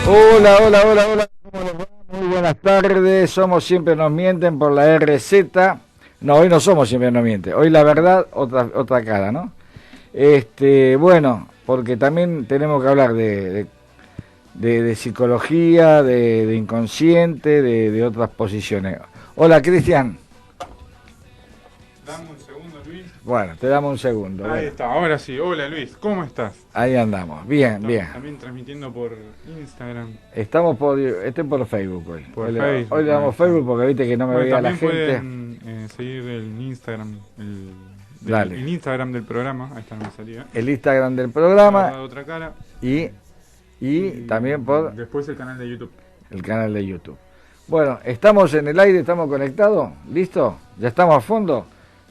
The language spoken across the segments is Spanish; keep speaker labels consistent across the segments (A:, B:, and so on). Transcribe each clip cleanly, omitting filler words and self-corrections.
A: Hola, hola, hola, hola. ¿Cómo les va? Muy buenas tardes. Somos Siempre Nos Mienten por la RZ. No, hoy no somos Siempre Nos Mienten. Hoy la verdad, otra cara, ¿no? Bueno, porque también tenemos que hablar de psicología, de inconsciente, de otras posiciones. Hola, Cristian.
B: Dame un segundo, Luis.
A: Bueno, te damos un segundo.
B: Ahí
A: Bueno,
B: está, ahora sí. Hola, Luis, ¿cómo estás?
A: ahí andamos. Bien, bien.
B: Estamos también transmitiendo por Instagram,
A: Estamos por Facebook hoy.
B: por
A: Hoy
B: Facebook.
A: le
B: Ahí
A: damos
B: está.
A: Facebook porque viste que no me
B: Bueno,
A: veía la
B: también
A: gente.
B: pueden seguir el Instagram,
A: Dale.
B: el Instagram del programa. Ahí está, no me salía.
A: El Instagram del
B: La
A: programa
B: verdad, otra cara.
A: y, y también por
B: después el canal de YouTube.
A: el canal de YouTube. Bueno, estamos en el aire, estamos conectados, ¿listo? ¿Ya estamos a fondo?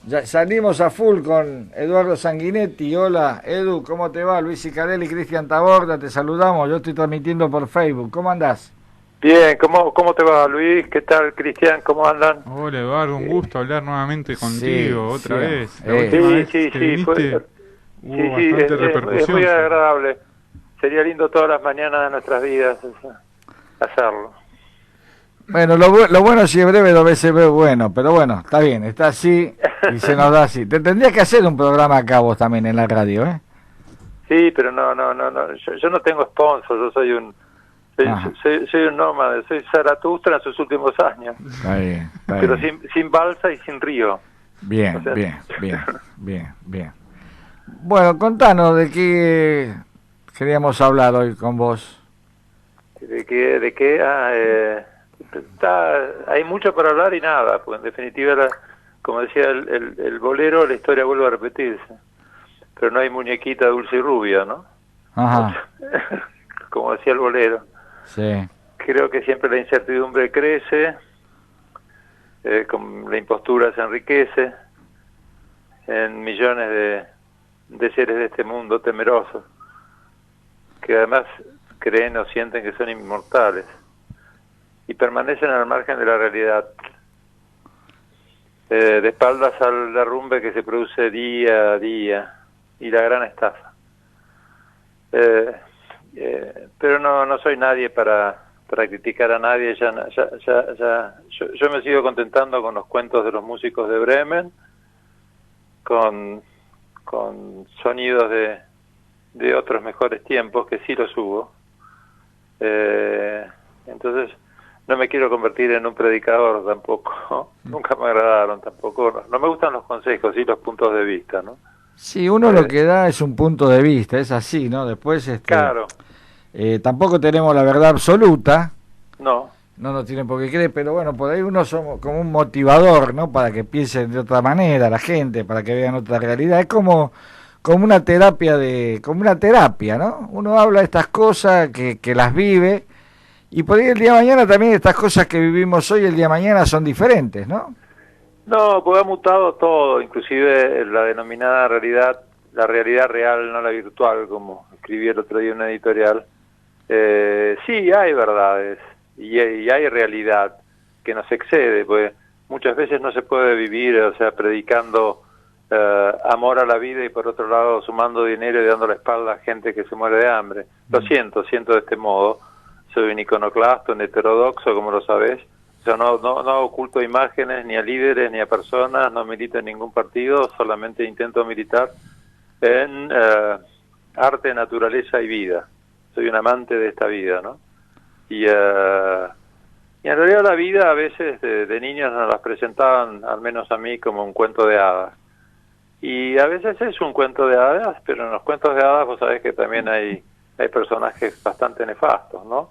A: Ya salimos a full con Eduardo Sanguinetti. Hola, Edu, ¿cómo te va? Luis Icarelli, Cristian Taborda, te saludamos. Yo estoy transmitiendo por Facebook. ¿Cómo andás?
C: Bien, ¿cómo te va, Luis? ¿Qué tal, Cristian? ¿Cómo andan?
B: Hola, Eduardo, un gusto hablar nuevamente
A: Sí,
B: contigo otra
A: sí,
B: vez. La última
C: Sí,
B: vez
C: sí,
B: que
C: sí,
B: viniste hubo
C: sí,
B: bastante
C: es muy
B: repercusión.
C: agradable. Sería lindo todas las mañanas de nuestras vidas hacerlo.
A: Bueno, lo bueno si es breve, dos veces bueno, pero bueno, está bien, está así y se nos da así. Te tendrías que hacer un programa acá vos también en la radio, ¿eh?
C: Sí, pero no. Yo no tengo sponsor, yo
A: Ajá,
C: soy un nómade, soy Zaratustra en sus últimos años,
A: está bien, está
C: pero
A: bien.
C: sin balsa y sin río. O
A: Bien,
C: sea,
A: bien, bien, bien, bien. Bueno, contanos de qué queríamos hablar hoy con vos.
C: ¿De qué? Hay mucho para hablar y nada, pues en definitiva, como decía el bolero, la historia vuelve a repetirse, pero no hay muñequita dulce y rubia, ¿no?
A: Ajá,
C: Como decía el bolero.
A: sí,
C: Creo que siempre la incertidumbre crece, con la impostura se enriquece en millones de seres de este mundo temerosos, que además creen o sienten que son inmortales y permanecen al margen de la realidad, de espaldas al derrumbe que se produce día a día y la gran estafa. Pero no soy nadie para criticar a nadie. Yo me sigo contentando con los cuentos de los músicos de Bremen, con sonidos de otros mejores tiempos, que sí los hubo. Entonces no me quiero convertir en un predicador tampoco. Nunca me agradaron tampoco. No me gustan los consejos, sí los puntos de vista, ¿no?
A: sí, uno lo que da es un punto de vista, es así, ¿no? Después,
C: Claro,
A: tampoco tenemos la verdad absoluta,
C: no.
A: no nos tienen por qué creer, pero bueno, por ahí uno somos como un motivador, ¿no? Para que piensen de otra manera la gente, para que vean otra realidad. Es como una terapia como una terapia, ¿no? Uno habla de estas cosas que las vive y por ahí el día de mañana también estas cosas que vivimos hoy el día de mañana son diferentes, ¿no?
C: No, pues ha mutado todo, inclusive la denominada realidad, la realidad real, no la virtual, como escribí el otro día en una editorial. Sí, hay verdades y hay realidad que nos excede, pues muchas veces no se puede vivir, o sea, predicando amor a la vida y por otro lado sumando dinero y dando la espalda a gente que se muere de hambre. Lo siento de este modo. Soy un iconoclasta, un heterodoxo, como lo sabés. O sea, no oculto imágenes ni a líderes ni a personas, no milito en ningún partido, solamente intento militar en arte, naturaleza y vida. Soy un amante de esta vida, ¿no? Y en realidad la vida a veces de niños nos las presentaban, al menos a mí, como un cuento de hadas. Y a veces es un cuento de hadas, pero en los cuentos de hadas vos sabés que también hay personajes bastante nefastos, ¿no?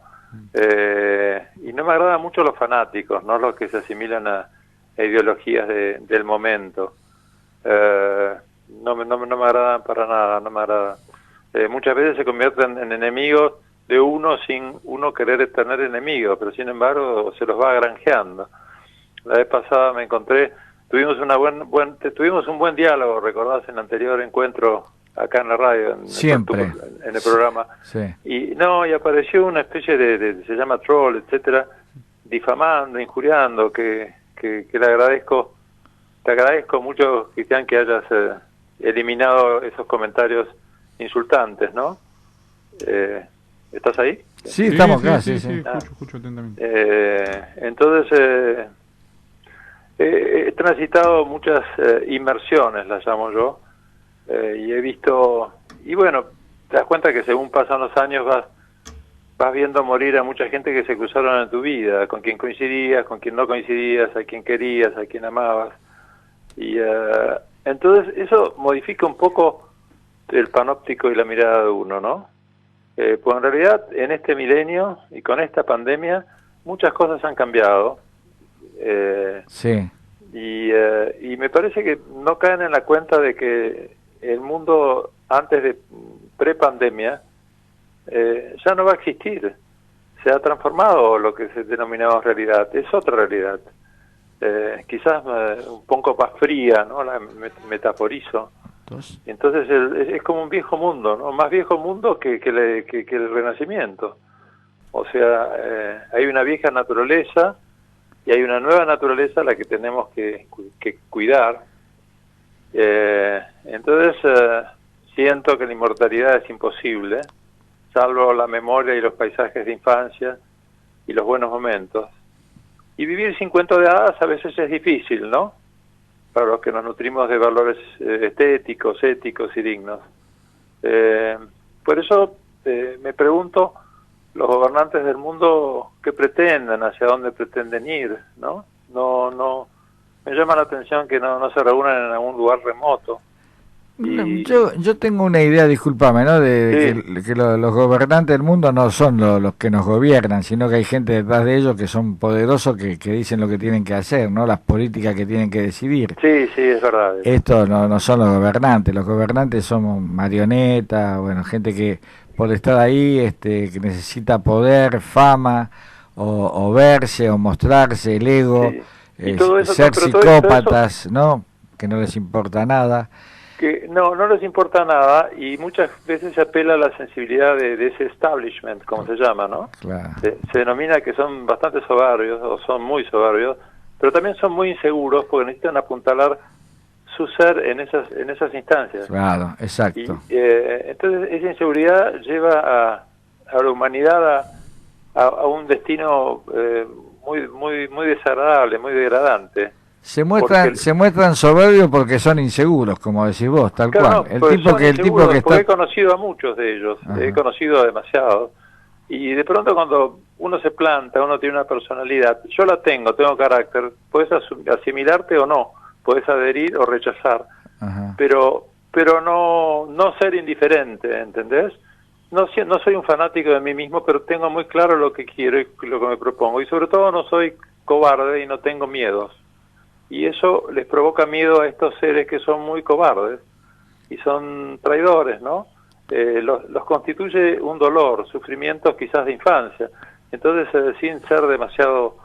C: Y no me agradan mucho los fanáticos, no los que se asimilan a ideologías del momento. No me agradan para nada, no me agradan. Muchas veces se convierten en enemigos de uno sin uno querer tener enemigos, pero sin embargo se los va granjeando. La vez pasada me encontré, tuvimos tuvimos un buen diálogo, recordás, en el anterior encuentro acá en la radio,
A: Siempre.
C: en el programa.
A: Sí.
C: Y apareció una especie se llama troll, etcétera, difamando, injuriando, que le agradezco, te agradezco mucho, Cristian, que hayas eliminado esos comentarios insultantes, ¿no? ¿Estás ahí?
A: Sí, estamos acá,
B: sí,
A: sí.
B: escucho atentamente.
C: Entonces, he transitado muchas inmersiones, las llamo yo, y he visto, y bueno, te das cuenta que según pasan los años vas viendo morir a mucha gente que se cruzaron en tu vida, con quien coincidías, con quien no coincidías, a quien querías, a quien amabas. Y entonces eso modifica un poco el panóptico y la mirada de uno, ¿no? Pues en realidad en este milenio y con esta pandemia muchas cosas han cambiado.
A: Sí.
C: Y me parece que no caen en la cuenta de que el mundo antes de pre-pandemia ya no va a existir. Se ha transformado lo que se denominaba realidad. Es otra realidad. Quizás un poco más fría, ¿no? La metaforizo. Entonces es como un viejo mundo, ¿no? Más viejo mundo que el Renacimiento. O sea, hay una vieja naturaleza y hay una nueva naturaleza a la que tenemos que cuidar. Entonces siento que la inmortalidad es imposible, salvo la memoria y los paisajes de infancia y los buenos momentos. Y vivir sin cuento de hadas a veces es difícil, ¿no? Para los que nos nutrimos de valores estéticos, éticos y dignos. Por eso me pregunto, los gobernantes del mundo, ¿qué pretenden? ¿Hacia dónde pretenden ir? ¿No? Me llama la atención que no se reúnan en algún lugar remoto. Y...
A: Yo tengo una idea, discúlpame, ¿no? Que los gobernantes del mundo no son los que nos gobiernan, sino que hay gente detrás de ellos que son poderosos que dicen lo que tienen que hacer, ¿no? Las políticas que tienen que decidir.
C: Sí, es verdad.
A: Estos no son los gobernantes somos marionetas, bueno, gente que por estar ahí que necesita poder, fama, o verse, o mostrarse, el ego,
C: sí. Todo eso,
A: ser psicópatas, ¿no? Que no les importa nada.
C: Que no les importa nada y muchas veces se apela a la sensibilidad de ese establishment, como se llama, ¿no?
A: Claro.
C: Se denomina que son bastante soberbios o son muy soberbios, pero también son muy inseguros porque necesitan apuntalar su ser en esas instancias.
A: Claro, exacto.
C: Y, entonces esa inseguridad lleva a la humanidad a un destino muy desagradable, muy degradante.
A: Se muestran soberbios porque son inseguros, como decís vos, tal
C: claro,
A: cual.
C: No,
A: el tipo que está...
C: He conocido a muchos de ellos, ajá. He conocido a demasiados. Y de pronto cuando uno se planta, uno tiene una personalidad, yo la tengo carácter, puedes asimilarte o no, puedes adherir o rechazar, ajá. pero no ser indiferente, ¿entendés? No soy un fanático de mí mismo, pero tengo muy claro lo que quiero y lo que me propongo. Y sobre todo no soy cobarde y no tengo miedos. Y eso les provoca miedo a estos seres que son muy cobardes y son traidores, ¿no? Los constituye un dolor, sufrimientos quizás de infancia. Entonces, sin ser demasiado...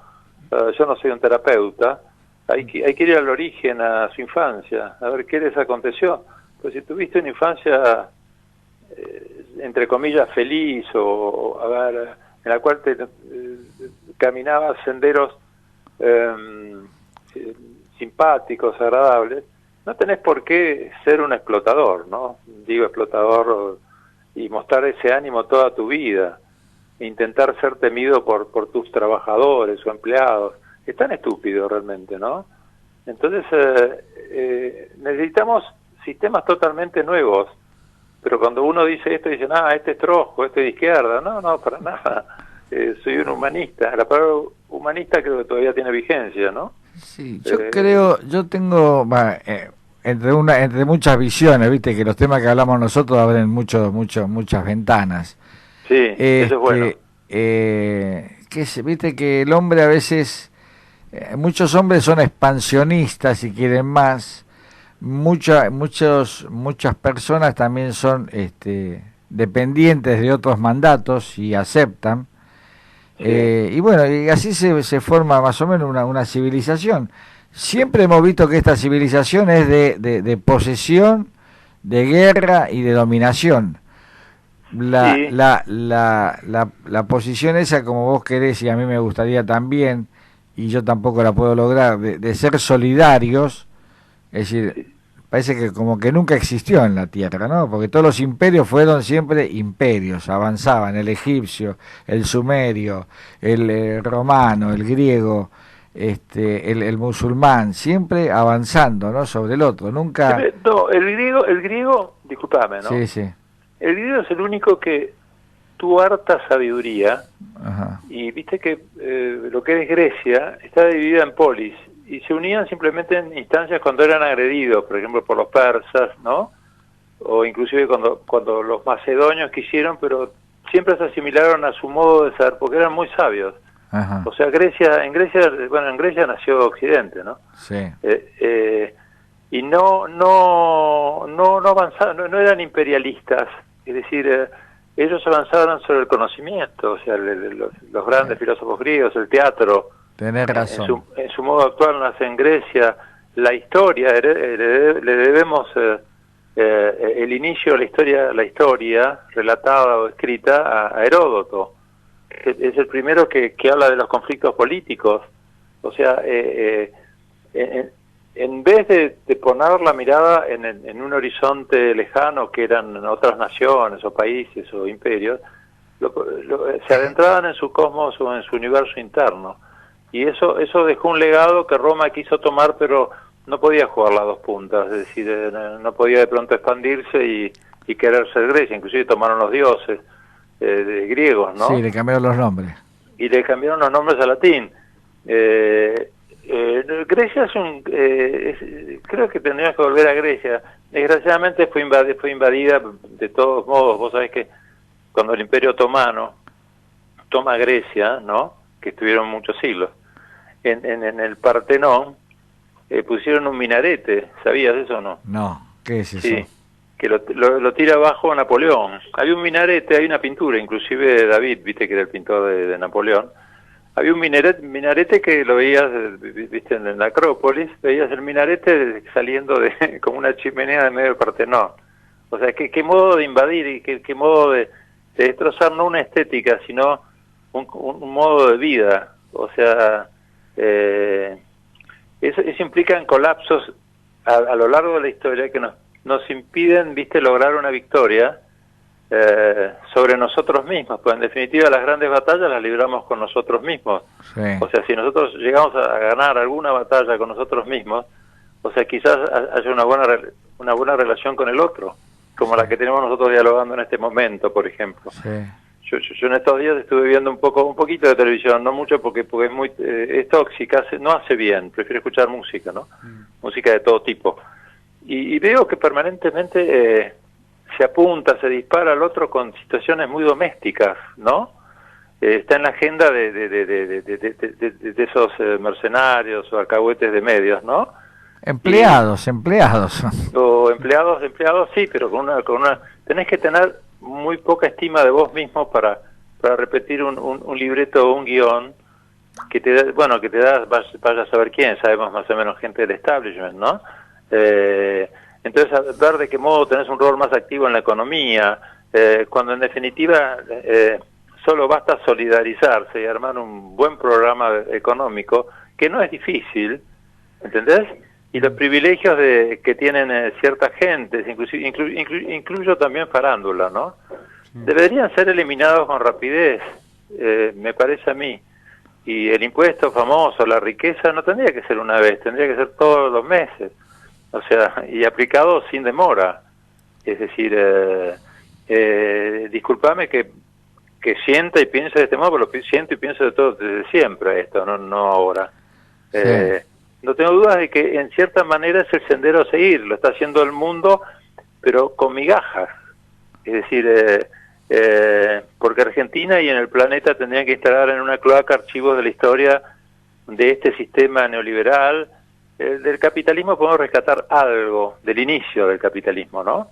C: yo no soy un terapeuta, hay que ir al origen, a su infancia, a ver qué les aconteció. Pues si tuviste una infancia, entre comillas, feliz, o a ver, en la cual caminabas senderos... simpáticos, agradables, no tenés por qué ser un explotador, ¿no? Digo explotador y mostrar ese ánimo toda tu vida, intentar ser temido por tus trabajadores o empleados. Es tan estúpido realmente, ¿no? Entonces necesitamos sistemas totalmente nuevos, pero cuando uno dice esto, dicen, este es trojo, este es de izquierda. No, para nada. Soy un humanista. La palabra humanista creo que todavía tiene vigencia, ¿no?
A: Sí, yo tengo entre muchas visiones, viste que los temas que hablamos nosotros abren muchas ventanas.
C: Sí, eso es bueno.
A: Viste que el hombre a veces, muchos hombres son expansionistas y quieren más, muchas personas también son dependientes de otros mandatos y aceptan. Sí. Y bueno, y así se forma más o menos una civilización. Siempre hemos visto que esta civilización es de posesión, de guerra y de dominación. La posición esa, como vos querés, y a mí me gustaría también, y yo tampoco la puedo lograr, de ser solidarios, es decir, parece que como que nunca existió en la Tierra, ¿no? Porque todos los imperios fueron siempre imperios, avanzaban, el egipcio, el sumerio, el romano, el griego, el musulmán, siempre avanzando, ¿no? Sobre el otro, nunca...
C: No, el griego, discúlpame, ¿no?
A: Sí, sí.
C: El griego es el único que tuvo harta sabiduría.
A: Ajá.
C: Y viste que lo que es Grecia está dividida en polis y se unían simplemente en instancias cuando eran agredidos, por ejemplo por los persas, ¿no? O inclusive cuando los macedonios quisieron, pero siempre se asimilaron a su modo de ser porque eran muy sabios.
A: Ajá.
C: O sea, en Grecia nació Occidente, ¿no?
A: Sí.
C: Y no avanzaron, no eran imperialistas, es decir, ellos avanzaron sobre el conocimiento, o sea, los grandes filósofos griegos, el teatro.
A: Tenés razón.
C: En su modo actual nace en Grecia. La historia, le debemos el inicio de la historia relatada o escrita a Heródoto, que es el primero que habla de los conflictos políticos. O sea, en vez de poner la mirada en un horizonte lejano que eran otras naciones o países o imperios, se adentraban en su cosmos o en su universo interno. Y eso dejó un legado que Roma quiso tomar, pero no podía jugar las dos puntas, es decir, no podía de pronto expandirse y querer ser Grecia. Inclusive tomaron los dioses griegos, ¿no?
A: Sí, le cambiaron los nombres.
C: Y le cambiaron los nombres a latín. Grecia creo que tendríamos que volver a Grecia. Desgraciadamente fue invadida de todos modos. Vos sabés que cuando el Imperio Otomano toma Grecia, ¿no? Que estuvieron muchos siglos, en el Partenón pusieron un minarete. ¿Sabías eso o no?
A: No, ¿qué es eso?
C: Sí, que lo tira abajo Napoleón. Había un minarete, hay una pintura, inclusive David, viste que era el pintor de Napoleón. Había un minarete que lo veías, viste, en la Acrópolis, veías el minarete saliendo como una chimenea de medio del Partenón. O sea, qué modo de invadir y qué modo de destrozar no una estética, sino un modo de vida. O sea, eso implica en colapsos a lo largo de la historia que nos impiden, viste, lograr una victoria sobre nosotros mismos, pues en definitiva las grandes batallas las libramos con nosotros mismos.
A: Sí.
C: O sea, si nosotros llegamos a ganar alguna batalla con nosotros mismos, o sea, quizás haya una buena relación con el otro, como la que tenemos nosotros dialogando en este momento, por ejemplo.
A: Sí.
C: Yo en estos días estuve viendo un poquito de televisión, no mucho porque es muy es tóxica, no hace bien, prefiero escuchar música, ¿no? Música de todo tipo. Y veo que permanentemente se apunta, se dispara al otro con situaciones muy domésticas, ¿no? Está en la agenda de esos mercenarios o alcahuetes de medios, ¿no?
A: Empleados.
C: O empleados sí, pero tenés que tener muy poca estima de vos mismo para repetir un libreto o un guión que te da, vaya a saber quién, sabemos más o menos gente del establishment, ¿no? Entonces, ver de qué modo tenés un rol más activo en la economía, cuando en definitiva solo basta solidarizarse y armar un buen programa económico, que no es difícil, ¿entendés? Y los privilegios que tienen ciertas gentes, incluyo también farándula, ¿no? Deberían ser eliminados con rapidez, me parece a mí. Y el impuesto famoso, la riqueza, no tendría que ser una vez, tendría que ser todos los meses. O sea, y aplicado sin demora. Es decir, discúlpame que sienta y piense de este modo, pero lo siento y pienso de todo desde siempre esto, no ahora.
A: Sí.
C: No tengo dudas de que en cierta manera es el sendero a seguir, lo está haciendo el mundo, pero con migajas. Es decir, porque Argentina y en el planeta tendrían que instalar en una cloaca archivos de la historia de este sistema neoliberal. Del capitalismo podemos rescatar algo del inicio del capitalismo, ¿no?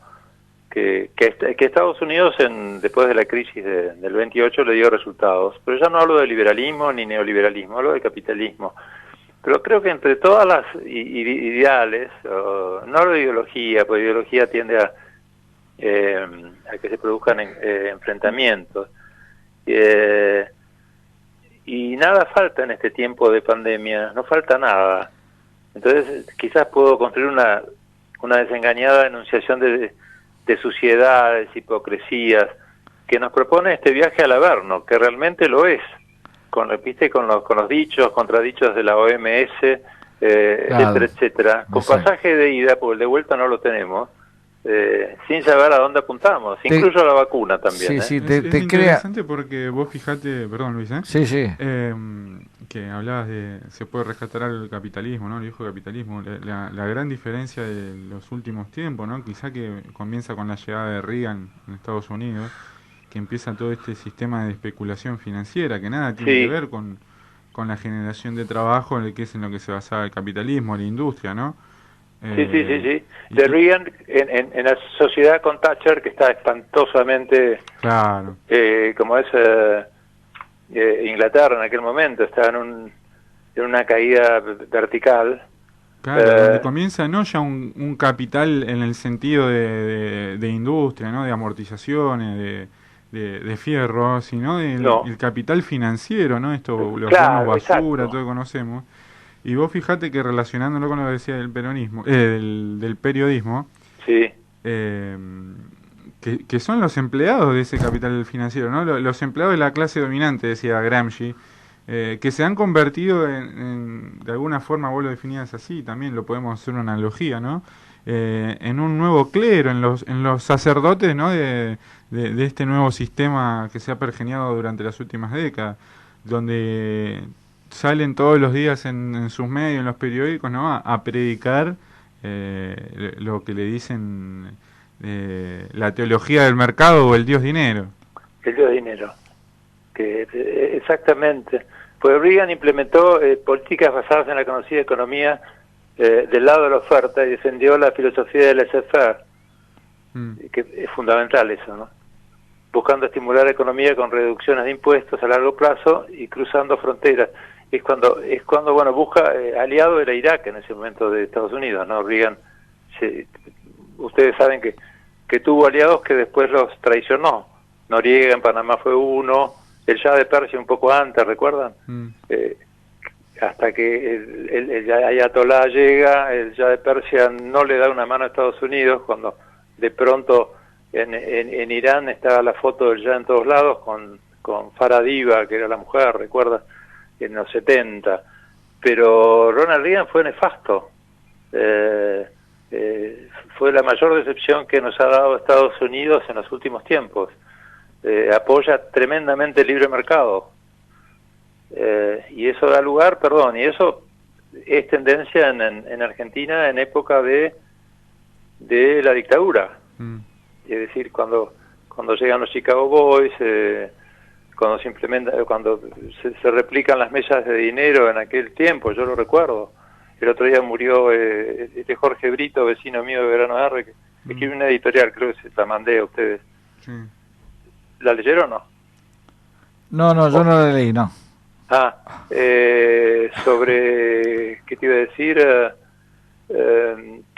C: Que Estados Unidos después de la crisis del 28 le dio resultados. Pero ya no hablo de liberalismo ni neoliberalismo, hablo de capitalismo. Pero creo que entre todas las ideales, no hablo de ideología, porque ideología tiende a que se produzcan enfrentamientos. Y nada falta en este tiempo de pandemia, no falta nada. Entonces quizás puedo construir una desengañada enunciación de suciedades, hipocresías, que nos propone este viaje al Averno, que realmente lo es, ¿viste? Con los dichos, contradichos de la OMS, etcétera, etcétera, con pasaje de ida, porque el de vuelta no lo tenemos, sin saber a dónde apuntamos, incluso a la vacuna también.
A: Sí,
B: es interesante porque vos fijate, perdón Luis,
A: sí.
B: Que hablabas de se puede rescatar al capitalismo, ¿no? El viejo capitalismo, la gran diferencia de los últimos tiempos, ¿no? Quizá que comienza con la llegada de Reagan en Estados Unidos, que empieza todo este sistema de especulación financiera, que nada tiene que ver con la generación de trabajo en lo que se basaba el capitalismo, la industria, ¿no?
C: Sí. De Reagan en la sociedad con Thatcher, que está espantosamente,
B: claro,
C: como es Inglaterra en aquel momento, está en una caída vertical.
B: Claro, donde comienza no ya un capital en el sentido de industria, ¿no? De amortizaciones, de fierro, sino el capital financiero, ¿no? Esto, los bonos basura, todo lo conocemos. Y vos fijate que relacionándolo con lo que decía del peronismo, del periodismo,
C: sí,
B: que son los empleados de ese capital financiero, ¿no? Los empleados de la clase dominante, decía Gramsci, que se han convertido de alguna forma, vos lo definías así, también lo podemos hacer una analogía, ¿no? En un nuevo clero, en los sacerdotes, ¿no? De este nuevo sistema que se ha pergeñado durante las últimas décadas, donde salen todos los días en sus medios, en los periódicos, ¿no? A predicar lo que le dicen la teología del mercado o el Dios dinero.
C: El Dios dinero, exactamente. Pues Reagan implementó políticas basadas en la conocida economía del lado de la oferta y defendió la filosofía del laissez-faire, que es fundamental eso, ¿no? Buscando estimular la economía con reducciones de impuestos a largo plazo y cruzando fronteras. Es cuando bueno, busca aliado era Irak en ese momento de Estados Unidos, ¿no? Reagan, ustedes saben que tuvo aliados que después los traicionó. Noriega en Panamá fue uno, el Shah de Persia un poco antes, ¿recuerdan? Hasta que el Ayatolá llega, el Shah de Persia no le da una mano a Estados Unidos, cuando de pronto en Irán estaba la foto del Shah en todos lados con Farah Diva, que era la mujer, ¿recuerdan? En los 70, pero Ronald Reagan fue nefasto, fue la mayor decepción que nos ha dado Estados Unidos en los últimos tiempos. Apoya tremendamente el libre mercado, y eso da lugar, y eso es tendencia en Argentina en época de la dictadura, es decir, cuando llegan los Chicago Boys, cuando se replican las mesas de dinero en aquel tiempo, yo lo recuerdo. El otro día murió Jorge Brito, vecino mío de Verano R, que escribió una editorial, creo que se la mandé a ustedes.
B: Sí.
C: ¿La leyeron o no?
A: No, yo no la leí, no.
C: Sobre, ¿qué te iba a decir?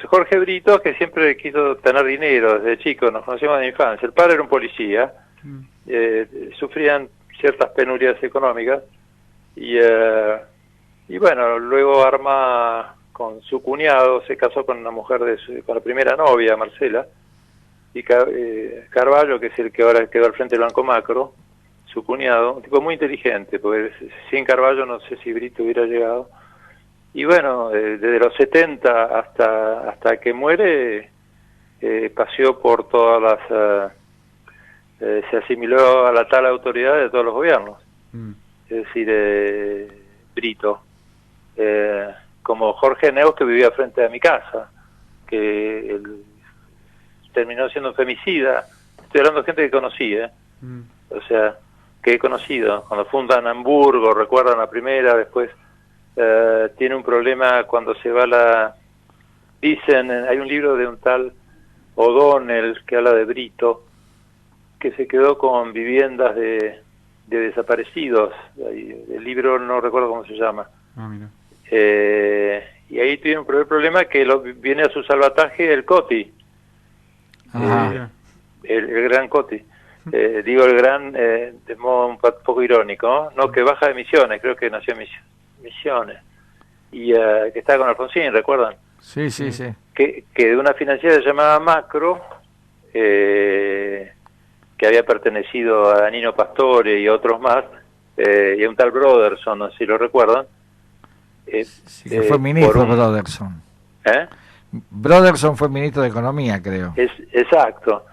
C: Jorge Brito, que siempre quiso tener dinero desde chico, nos conocíamos de infancia. El padre era un policía. Sufrían ciertas penurias económicas y bueno, luego arma con su cuñado, se casó con una mujer con la primera novia, Marcela, y Carballo, que es el que ahora quedó al frente del Banco Macro, su cuñado, un tipo muy inteligente, porque sin Carballo no sé si Brito hubiera llegado. Y bueno, desde los 70 hasta que muere, paseó por todas las... se asimiló a la tal autoridad de todos los gobiernos. Es decir, Brito, como Jorge Neus, que vivía frente a mi casa, que él terminó siendo un femicida. Estoy hablando de gente que conocí, o sea, que he conocido. Cuando fundan Hamburgo, recuerdan la primera, después tiene un problema cuando se va Dicen, hay un libro de un tal O'Donnell que habla de Brito, que se quedó con viviendas de desaparecidos. El libro no recuerdo cómo se llama.
B: Mira.
C: Y ahí tiene un problema que viene a su salvataje el Coti. El gran Coti. Digo el gran de modo un poco irónico, ¿no? Que baja de Misiones, creo que nació en Misiones. Y que está con Alfonsín, ¿recuerdan?
A: Sí, sí, sí.
C: que de una financiera llamada Macro, que había pertenecido a Danilo Pastore y otros más, y a un tal Broderson, no sé si lo recuerdan.
A: Sí, que fue ministro Broderson.
C: ¿Eh?
A: Broderson fue ministro de Economía, creo.
C: Exacto,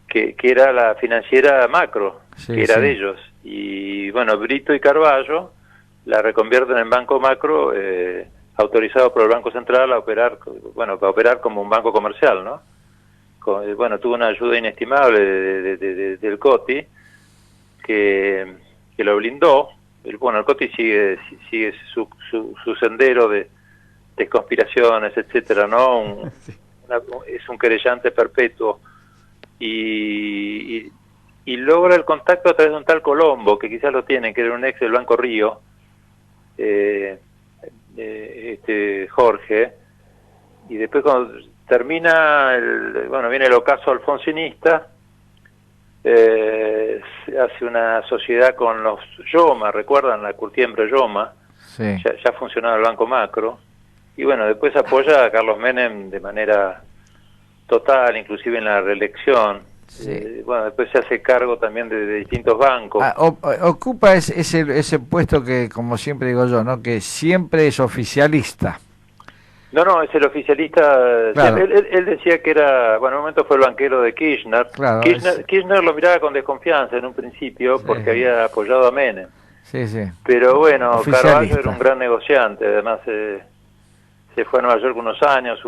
C: que era la financiera Macro,
A: Sí,
C: que era
A: sí.
C: de ellos. Y bueno, Brito y Carballo la reconvierten en Banco Macro, autorizado por el Banco Central a operar, bueno, para operar como un banco comercial, ¿no? Bueno, tuvo una ayuda inestimable del COTI, que lo blindó. Bueno, el COTI sigue su sendero de conspiraciones, etcétera, ¿no? Es un querellante perpetuo y logra el contacto a través de un tal Colombo, que quizás lo tienen, que era un ex del Banco Río, Jorge, y después cuando termina, viene el ocaso alfonsinista, hace una sociedad con los Yoma, ¿recuerdan la curtiembre Yoma?
A: Sí.
C: Ya funcionaba el Banco Macro, y bueno, después apoya a Carlos Menem de manera total, inclusive en la reelección.
A: Sí.
C: Bueno, después se hace cargo también de distintos bancos.
A: Ocupa ese puesto que, como siempre digo yo, ¿no? Que siempre es oficialista.
C: No, es el oficialista.
A: Claro.
C: Él decía que era, bueno, en un momento fue el banquero de Kirchner.
A: Claro,
C: Kirchner lo miraba con desconfianza en un principio porque había apoyado a Menem.
A: Sí, sí.
C: Pero bueno, Carballo era un gran negociante, además se fue a Nueva York unos años,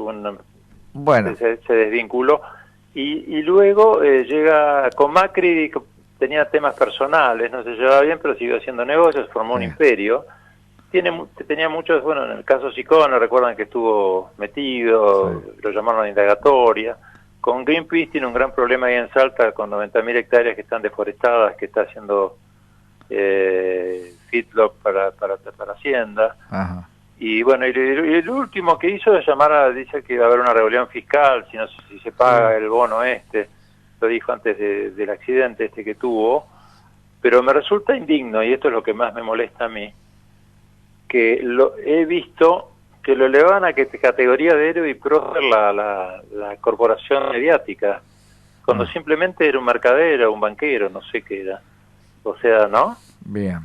C: se desvinculó. Y luego llega con Macri, tenía temas personales, no se llevaba bien, pero siguió haciendo negocios, formó un imperio. Tenía muchos, bueno, en el caso Sicona, recuerdan que estuvo metido, lo llamaron a indagatoria. Con Greenpeace tiene un gran problema ahí en Salta, con 90.000 hectáreas que están deforestadas, que está haciendo feedlot para Hacienda.
A: Ajá.
C: Y bueno, y el último que hizo es dice que va a haber una rebelión fiscal, si se paga el bono lo dijo antes del accidente que tuvo, pero me resulta indigno, y esto es lo que más me molesta a mí, que he visto que lo elevan a categoría de héroe y prócer la corporación mediática, cuando simplemente era un mercader, un banquero, no sé qué era, o sea, ¿no?
A: Bien.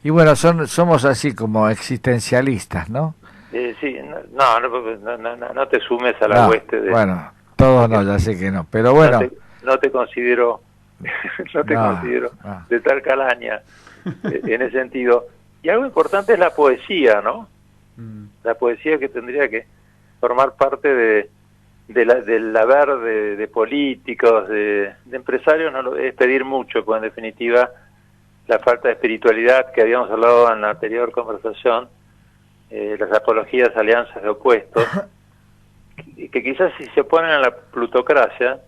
C: Y
A: bueno, somos así como existencialistas, ¿no?
C: Sí, no te sumes a la hueste de...
A: Bueno, todos no, ya sé que no, pero bueno...
C: No te considero de tal calaña en ese sentido. Y algo importante es la poesía, ¿no? La poesía que tendría que formar parte del haber de políticos, de empresarios, no es pedir mucho, pues en definitiva la falta de espiritualidad que habíamos hablado en la anterior conversación, las apologías, alianzas de opuestos, que quizás si se oponen a la plutocracia,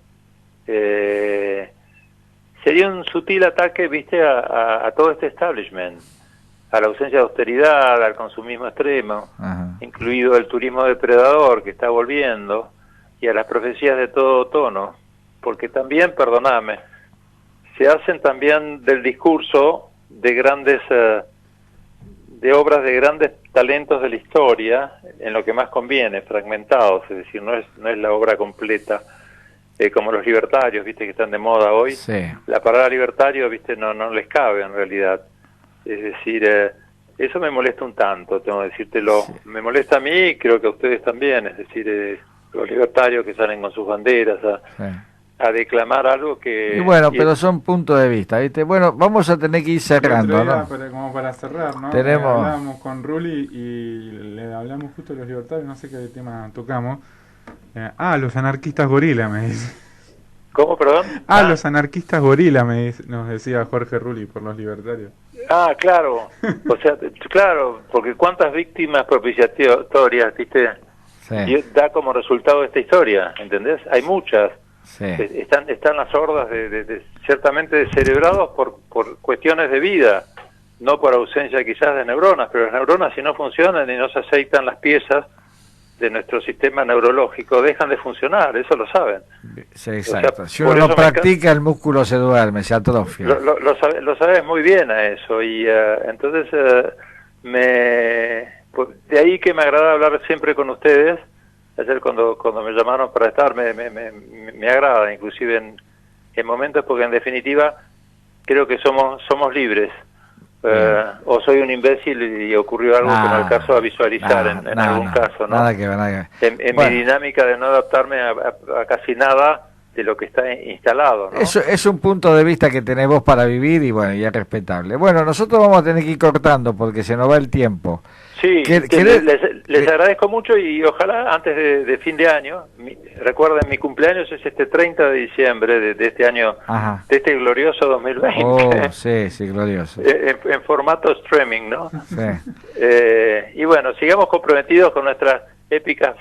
C: sería un sutil ataque, viste, a todo este establishment, a la ausencia de austeridad, al consumismo extremo, incluido el turismo depredador que está volviendo, y a las profecías de todo tono, porque también, perdóname, se hacen también del discurso de grandes, de obras de grandes talentos de la historia, en lo que más conviene, fragmentados, es decir, no es la obra completa, como los libertarios, viste, que están de moda hoy.
A: Sí.
C: La palabra libertario, viste, no les cabe en realidad. Es decir, eso me molesta un tanto, tengo que decírtelo. Sí. Me molesta a mí y creo que a ustedes también, es decir, los libertarios que salen con sus banderas a declamar algo que...
A: Y bueno, pero son puntos de vista, ¿viste? Bueno, vamos a tener que ir cerrando, ¿no?
B: Como para cerrar, ¿no? Hablábamos con Rulli y le hablamos justo de los libertarios, no sé qué tema tocamos. Los anarquistas gorila, me dice.
C: ¿Cómo, perdón?
B: Los anarquistas gorila, nos decía Jorge Rulli por los libertarios.
C: Claro. O sea, claro, porque cuántas víctimas propiciatorias, ¿viste? Sí. Da como resultado esta historia, ¿entendés? Hay muchas. Sí. Están las hordas ciertamente descerebrados por cuestiones de vida, no por ausencia quizás de neuronas, pero las neuronas, si no funcionan y no se aceitan las piezas de nuestro sistema neurológico, dejan de funcionar, eso lo saben.
A: Sí, exacto. O sea, si uno no practica, el músculo se duerme, se atrofia.
C: Lo sabes muy bien a eso, y entonces de ahí que me agrada hablar siempre con ustedes. Ayer cuando me llamaron para estar, me agrada, inclusive en momentos, porque en definitiva creo que somos libres. O soy un imbécil y ocurrió algo que no alcanzo a visualizar en algún caso, ¿no?
A: Nada que ver.
C: En mi dinámica de no adaptarme a casi nada de lo que está instalado, ¿no?
A: Eso es un punto de vista que tenés vos para vivir y bueno, y es respetable. Bueno, nosotros vamos a tener que ir cortando porque se nos va el tiempo.
C: Sí, les agradezco mucho y ojalá antes de fin de año, recuerden, mi cumpleaños es este 30 de diciembre de este año, de este glorioso 2020.
A: Oh, sí, glorioso.
C: En formato streaming, ¿no?
A: Sí.
C: Y bueno, sigamos comprometidos con nuestras épicas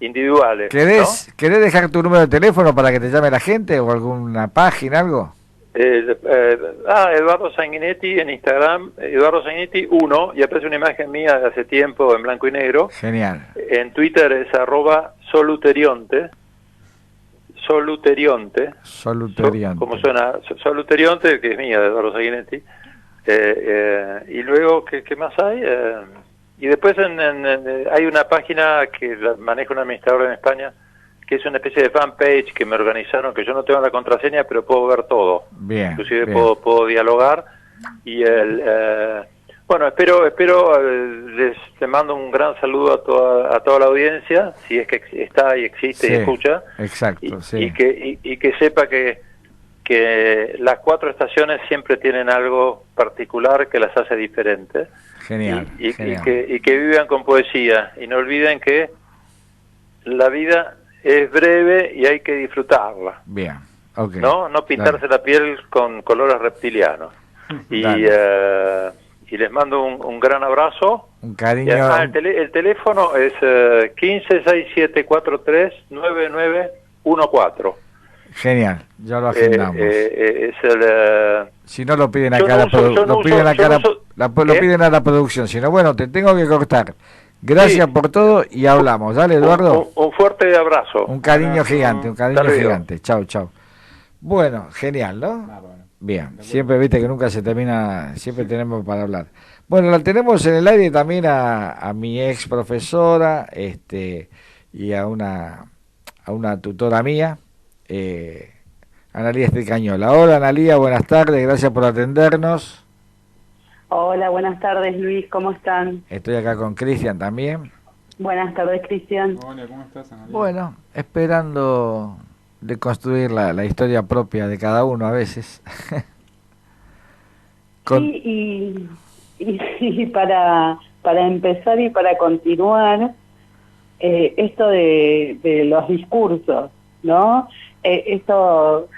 C: individuales.
A: ¿Querés dejar tu número de teléfono para que te llame la gente o alguna página, algo?
C: Eduardo Sanguinetti en Instagram, Eduardo Sanguinetti 1, y aparece una imagen mía de hace tiempo en blanco y negro.
A: Genial.
C: En Twitter es @soluterionte. Como suena, Soluterionte, que es mía, de Eduardo Sanguinetti. Y luego, ¿qué más hay? Y después hay una página que maneja un administrador en España, que es una especie de fanpage que me organizaron, que yo no tengo la contraseña, pero puedo ver todo.
A: Bien.
C: Inclusive puedo dialogar. Y bueno, espero les mando un gran saludo a toda la audiencia, si es que está y existe y escucha.
A: Exacto,
C: y que sepa que las 4 estaciones siempre tienen algo particular que las hace diferentes.
A: Genial.
C: Y que vivan con poesía. Y no olviden que la vida es breve y hay que disfrutarla.
A: Bien, ok.
C: No pintarse la piel con colores reptilianos. Y les mando un gran abrazo.
A: Un cariño.
C: El teléfono es 1567439914.
A: Genial, ya lo agendamos. Si no lo piden acá lo piden a la producción. Si no, bueno, te tengo que cortar. Gracias por todo y hablamos. Dale, Eduardo.
C: Un fuerte abrazo.
A: Un cariño gigante, gigante. Chau. Bueno, genial, ¿no? Bien, siempre viste que nunca se termina, siempre tenemos para hablar. Bueno, la tenemos en el aire también a mi ex profesora, y a una tutora mía, Analía Estricañola. Hola, Analía, buenas tardes, gracias por atendernos.
D: Hola, buenas tardes, Luis, ¿cómo están?
A: Estoy acá con Cristian también.
D: Buenas tardes, Cristian.
B: Hola, ¿cómo estás, Analía?
A: Bueno, esperando de construir la historia propia de cada uno a veces.
D: Sí, y para empezar y para continuar, esto de los discursos, ¿no? Esto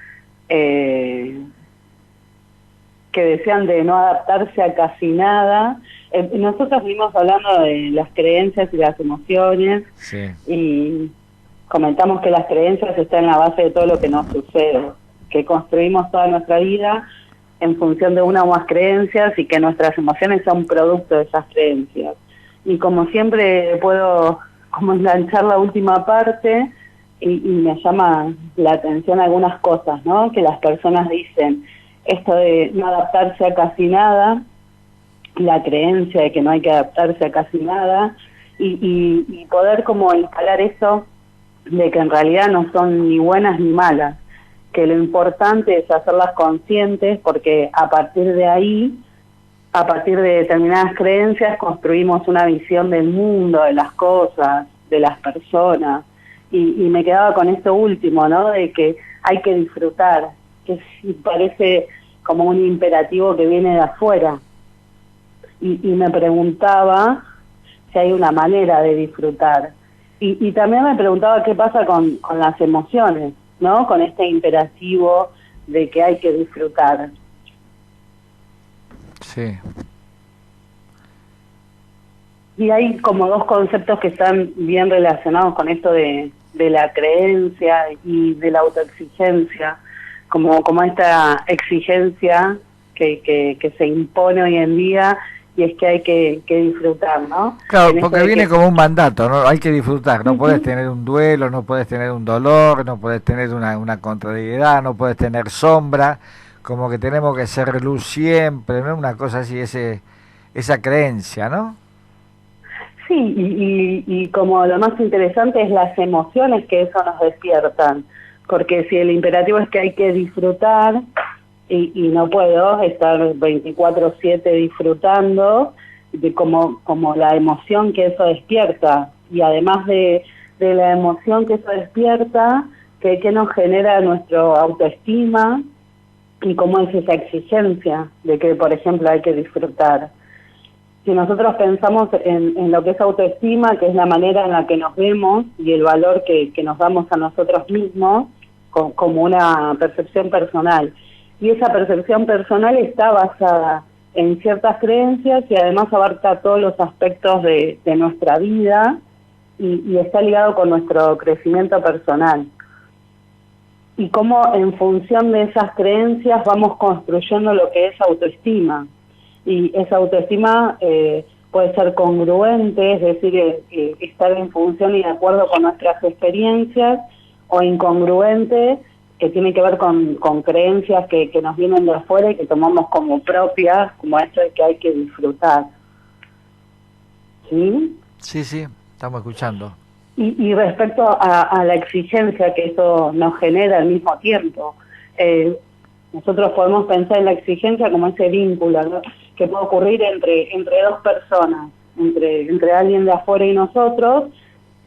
D: que decían de no adaptarse a casi nada. Nosotros venimos hablando de las creencias y las emociones,
A: sí,
D: y comentamos que las creencias están en la base de todo lo que nos sucede, que construimos toda nuestra vida en función de una o más creencias y que nuestras emociones son producto de esas creencias. Y como siempre puedo como enganchar la última parte y me llama la atención algunas cosas, ¿no? Que las personas dicen, esto de no adaptarse a casi nada, la creencia de que no hay que adaptarse a casi nada, y poder como instalar eso de que en realidad no son ni buenas ni malas, que lo importante es hacerlas conscientes, porque a partir de ahí, a partir de determinadas creencias, construimos una visión del mundo, de las cosas, de las personas, y me quedaba con esto último, ¿no? De que hay que disfrutar, que parece como un imperativo que viene de afuera, y me preguntaba si hay una manera de disfrutar, y también me preguntaba qué pasa con las emociones, ¿no? Con este imperativo de que hay que disfrutar.
A: Sí.
D: Y hay como dos conceptos que están bien relacionados con esto de la creencia y de la autoexigencia, como esta exigencia que se impone hoy en día, y es que hay que disfrutar, ¿no?
A: Claro, porque viene como un mandato, ¿no? Hay que disfrutar, no podés tener un duelo, no podés tener un dolor, no podés tener una contrariedad, no podés tener sombra, como que tenemos que ser luz siempre, ¿no? Una cosa así, esa creencia, ¿no?
D: Sí, y como lo más interesante es las emociones que eso nos despiertan, porque si el imperativo es que hay que disfrutar, y no puedo estar 24/7 disfrutando, como la emoción que eso despierta, y además de la emoción que eso despierta, que nos genera nuestro autoestima, y cómo es esa exigencia de que, por ejemplo, hay que disfrutar. Si nosotros pensamos en lo que es autoestima, que es la manera en la que nos vemos y el valor que nos damos a nosotros mismos, como una percepción personal. Y esa percepción personal está basada en ciertas creencias y además abarca todos los aspectos de nuestra vida y está ligado con nuestro crecimiento personal. Y cómo en función de esas creencias vamos construyendo lo que es autoestima. Y esa autoestima puede ser congruente, es decir, estar en función y de acuerdo con nuestras experiencias, o incongruente, que tiene que ver con creencias que nos vienen de afuera y que tomamos como propias, como esto de que hay que disfrutar. ¿Sí?
A: Sí, sí, estamos escuchando.
D: Y respecto a la exigencia que eso nos genera al mismo tiempo, nosotros podemos pensar en la exigencia como ese vínculo, ¿no?, que puede ocurrir entre dos personas, entre alguien de afuera y nosotros,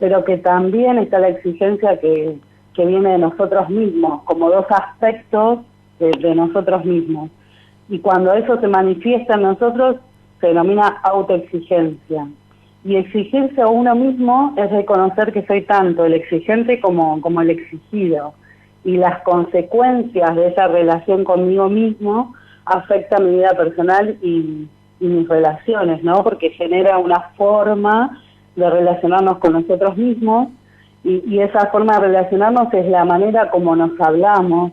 D: pero que también está la exigencia que viene de nosotros mismos, como dos aspectos de nosotros mismos. Y cuando eso se manifiesta en nosotros, se denomina autoexigencia. Y exigirse a uno mismo es reconocer que soy tanto el exigente como el exigido. Y las consecuencias de esa relación conmigo mismo afectan mi vida personal y mis relaciones, ¿no? Porque genera una forma de relacionarnos con nosotros mismos, y esa forma de relacionarnos es la manera como nos hablamos,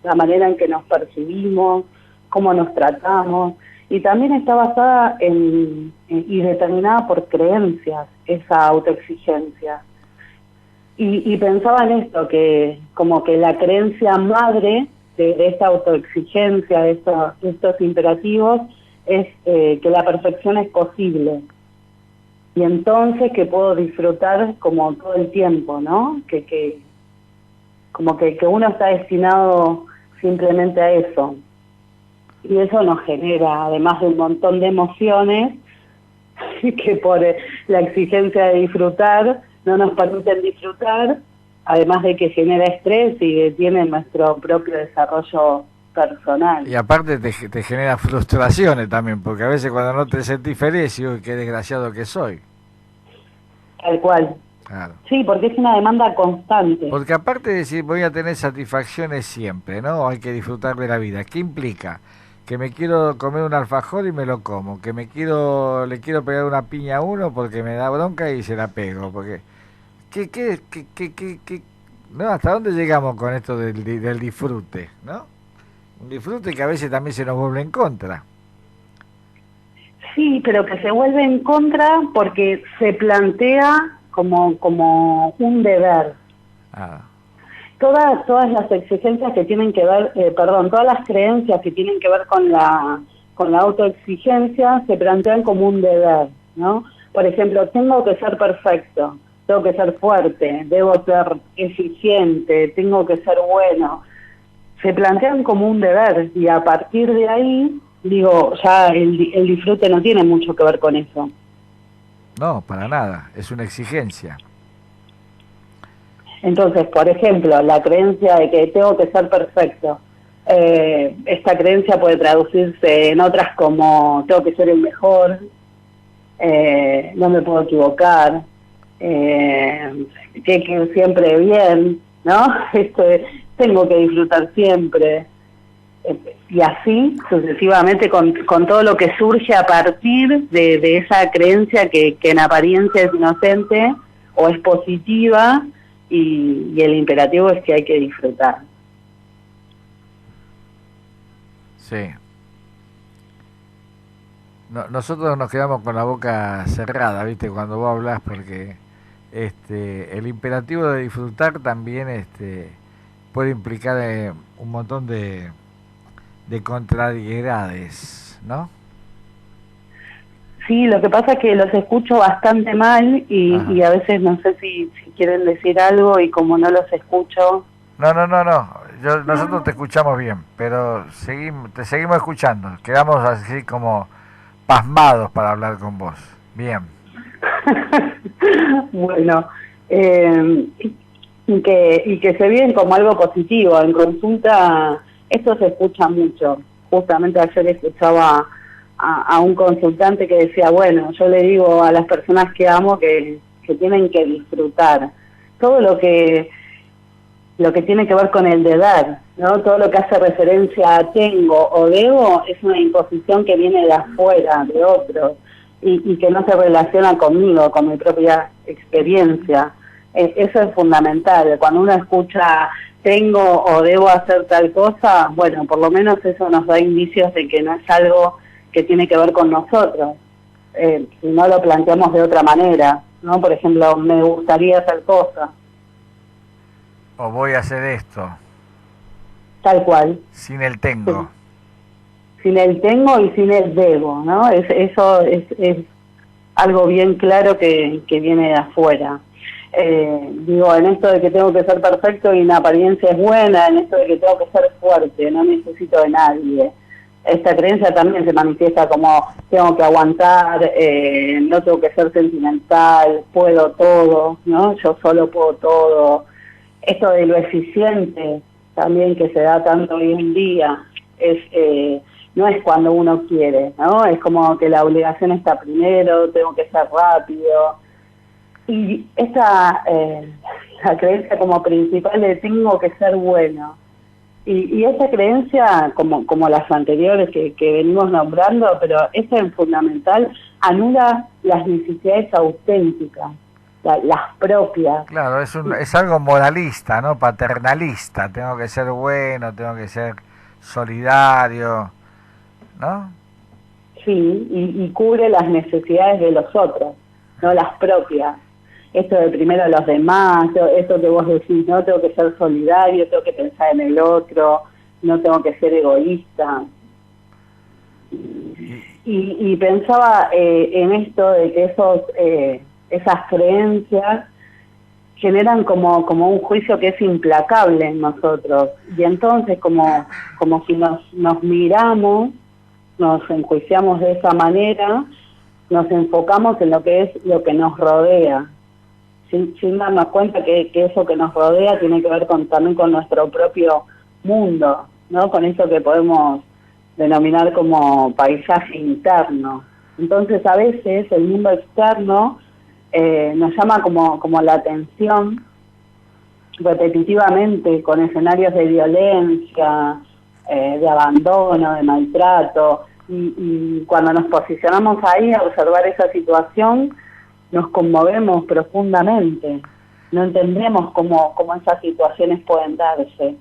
D: la manera en que nos percibimos, cómo nos tratamos, y también está basada y determinada por creencias, esa autoexigencia. Y pensaba en esto, que como que la creencia madre de esta autoexigencia, de estos imperativos, es que la perfección es posible. Y entonces que puedo disfrutar como todo el tiempo, ¿no? Como que uno está destinado simplemente a eso. Y eso nos genera, además de un montón de emociones, que por la exigencia de disfrutar no nos permiten disfrutar, además de que genera estrés y detiene nuestro propio desarrollo personal.
A: Y aparte te genera frustraciones también, porque a veces cuando no te sentís feliz, digo, qué desgraciado que soy.
D: Tal cual.
A: Claro.
D: Sí, porque es una demanda constante.
A: Porque aparte de decir voy a tener satisfacciones siempre, ¿no? Hay que disfrutar de la vida. ¿Qué implica? Que me quiero comer un alfajor y me lo como, que le quiero pegar una piña a uno porque me da bronca y se la pego, porque no, ¿hasta dónde llegamos con esto del disfrute, ¿no? Un disfrute que a veces también se nos vuelve en contra.
D: Sí, pero que se vuelve en contra porque se plantea como un deber.
A: Ah.
D: Todas las exigencias que tienen que ver, todas las creencias que tienen que ver con la autoexigencia se plantean como un deber, ¿no? Por ejemplo, tengo que ser perfecto, tengo que ser fuerte, debo ser eficiente, tengo que ser bueno. Se plantean como un deber y a partir de ahí, digo, ya el disfrute no tiene mucho que ver con eso.
A: No, para nada, es una exigencia.
D: Entonces, por ejemplo, la creencia de que tengo que ser perfecto, esta creencia puede traducirse en otras como tengo que ser el mejor, no me puedo equivocar, que siempre bien, ¿no? Tengo que disfrutar siempre, y así sucesivamente con todo lo que surge a partir de esa creencia que en apariencia es inocente o es positiva, y el imperativo es que hay que disfrutar.
A: Sí. Nosotros nos quedamos con la boca cerrada, ¿viste? Cuando vos hablás, porque el imperativo de disfrutar también puede implicar un montón de contrariedades, ¿no?
D: Sí, lo que pasa es que los escucho bastante mal y a veces no sé si quieren decir algo y como no los escucho...
A: No. Nosotros te escuchamos bien, pero te seguimos escuchando. Quedamos así como pasmados para hablar con vos. Bien.
D: Bueno, y que se viven como algo positivo. En consulta esto se escucha mucho. Justamente ayer escuchaba a un consultante que decía, bueno, yo le digo a las personas que amo que tienen que disfrutar todo lo que tiene que ver con el deber, ¿no? Todo lo que hace referencia a tengo o debo es una imposición que viene de afuera, de otros, y que no se relaciona conmigo, con mi propia experiencia. Eso es fundamental. Cuando uno escucha tengo o debo hacer tal cosa, bueno, por lo menos eso nos da indicios de que no es algo que tiene que ver con nosotros. Si no lo planteamos de otra manera, ¿no? Por ejemplo, me gustaría hacer cosas.
A: O voy a hacer esto.
D: Tal cual.
A: Sin el tengo.
D: Sin el tengo y sin el debo, ¿no? Eso es algo bien claro que viene de afuera. Digo, en esto de que tengo que ser perfecto y una apariencia es buena, en esto de que tengo que ser fuerte, no necesito de nadie. Esta creencia también se manifiesta como tengo que aguantar, no tengo que ser sentimental, puedo todo, ¿no? Yo solo puedo todo. Esto de lo eficiente también que se da tanto hoy en día no es cuando uno quiere, ¿no? Es como que la obligación está primero, tengo que ser rápido. Y esta, la creencia como principal de tengo que ser bueno. Y esa creencia, como las anteriores que venimos nombrando, pero esta en fundamental anula las necesidades auténticas, las propias.
A: Claro, es algo moralista, ¿no? Paternalista. Tengo que ser bueno, tengo que ser solidario, ¿no?
D: Sí, y cubre las necesidades de los otros, no las propias. Esto de primero los demás, esto que vos decís, no tengo que ser solidario, tengo que pensar en el otro, no tengo que ser egoísta. Y pensaba en esto de que esas creencias generan como un juicio que es implacable en nosotros. Y entonces como si nos miramos, nos enjuiciamos de esa manera, nos enfocamos en lo que es lo que nos rodea, sin darnos cuenta que eso que nos rodea tiene que ver también con nuestro propio mundo, ¿no? Con eso que podemos denominar como paisaje interno. Entonces a veces el mundo externo nos llama como la atención repetitivamente con escenarios de violencia, de abandono, de maltrato, y cuando nos posicionamos ahí a observar esa situación, nos conmovemos profundamente, no entendemos cómo esas situaciones pueden darse.